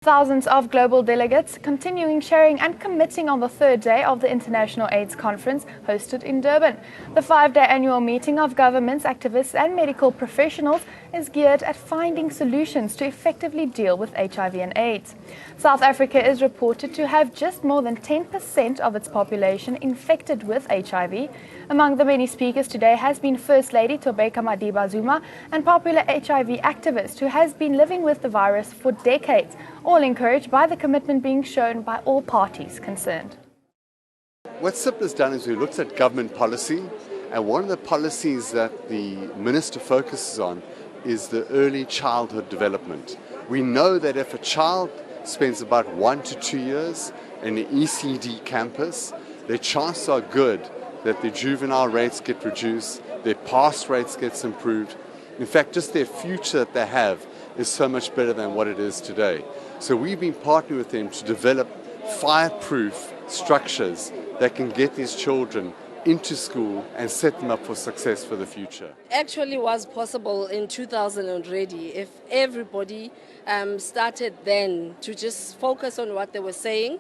Thousands of global delegates continuing sharing and committing on the third day of the International AIDS Conference hosted in Durban. The 5-day annual meeting of governments, activists and medical professionals is geared at finding solutions to effectively deal with HIV and AIDS. South Africa is reported to have just more than 10% of its population infected with HIV. Among the many speakers today has been First Lady Thobeka Madiba Zuma and popular HIV activist who has been living with the virus for decades, all encouraged by the commitment being shown by all parties concerned. What CIP has done is we looked at government policy, and one of the policies that the minister focuses on is the early childhood development. We know that if a child spends about 1 to 2 years in the ECD campus, their chances are good that their juvenile rates get reduced, their pass rates gets improved. In fact, just their future that they have is so much better than what it is today. So we've been partnering with them to develop fireproof structures that can get these children into school and set them up for success for the future. Actually was possible in 2000 already if everybody started then to just focus on what they were saying,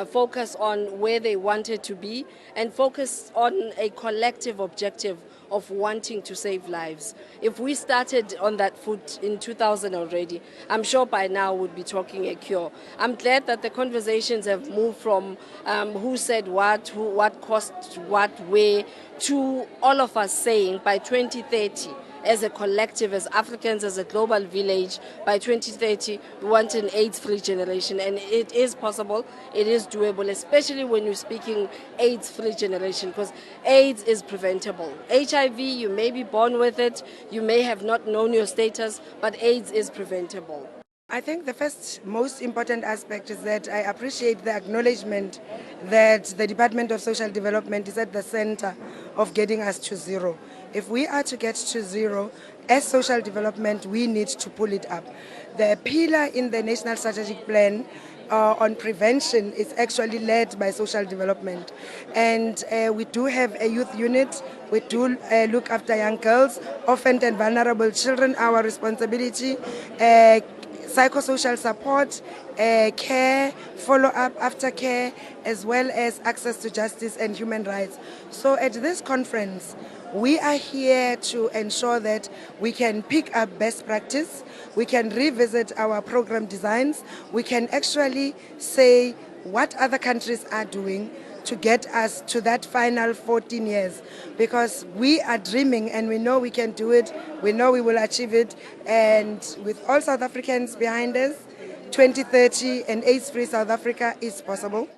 focus on where they wanted to be, and focus on a collective objective of wanting to save lives. If we started on that foot in 2000 already, I'm sure by now we'd be talking a cure. I'm glad that the conversations have moved from who said what, what cost what, where, to all of us saying by 2030, as a collective, as Africans, as a global village, by 2030, we want an AIDS-free generation. And it is possible, it is doable, especially when you're speaking AIDS-free generation, because AIDS is preventable. HIV, you may be born with it, you may have not known your status, but AIDS is preventable. I think the first most important aspect is that I appreciate the acknowledgement that the Department of Social Development is at the center of getting us to zero. If we are to get to zero, as social development, we need to pull it up. The pillar in the National Strategic Plan on prevention is actually led by social development. And we do have a youth unit. We do look after young girls, orphaned and vulnerable children, our responsibility. Psychosocial support, care, follow-up, aftercare, as well as access to justice and human rights. So at this conference, we are here to ensure that we can pick up best practice, we can revisit our program designs, we can actually say what other countries are doing to get us to that final 14 years, because we are dreaming and we know we can do it, we know we will achieve it, and with all South Africans behind us, 2030 and AIDS-free South Africa is possible.